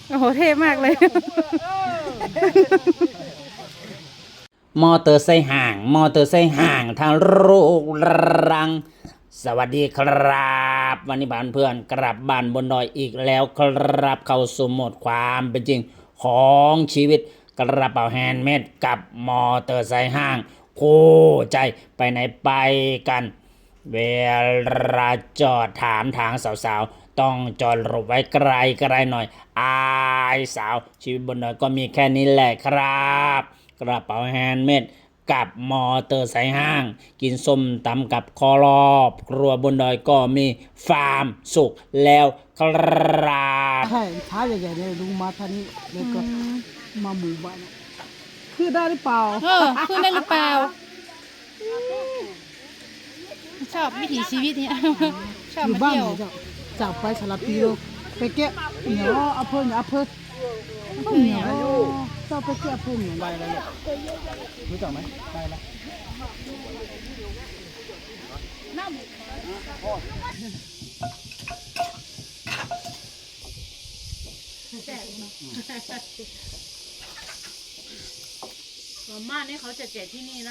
โอ้โหเท่มากเลย มอเตอร์ไซค์ห่าง มอเตอร์ไซค์ห่างทางลูกรัง สวัสดีครับ วันนี้บ้านเพื่อนกลับบ้านบนดอยอีกแล้วครับเข้าสู่โหมดความเป็นจริงของชีวิตกระเป๋าแฮนด์เมดกับมอเตอร์ไซค์ห่างคู่ใจไปไหนไปกัน เวลาจอดถามทางสาวๆต้องจอดรถไว้ไกลๆหน่อยอายสาวชีวิตบนดอยก็มีแค่นี้แหละครับกระเป๋าแฮนด์เมดกับมอเตอร์ไซค์ห้างกินส้มตำกับคอรอบครัวบนดอยก็มีฟาร์มสุขแล้วครับใช่ช้าใหญ่ๆเนี่ยลุงมาท่านี้แล้วก็มาหมู่บ้านคือได้หรือเปล่าขึ้นได้หรือเปล่าชอบวิถีชีวิตเนี่ยชอบ อยู่ มา บ้าน เที่ยว ไหนเจ้าจากไปสารพีโลไปแกะเหนียวอำเภอเนี่ยอำเภอเหนียวเจ้าไปแกะอำเภอเหนียวได้แล้วรู้จักไหมได้แล้วส่วนมากนี่เขาจะแจกที่นี่นะ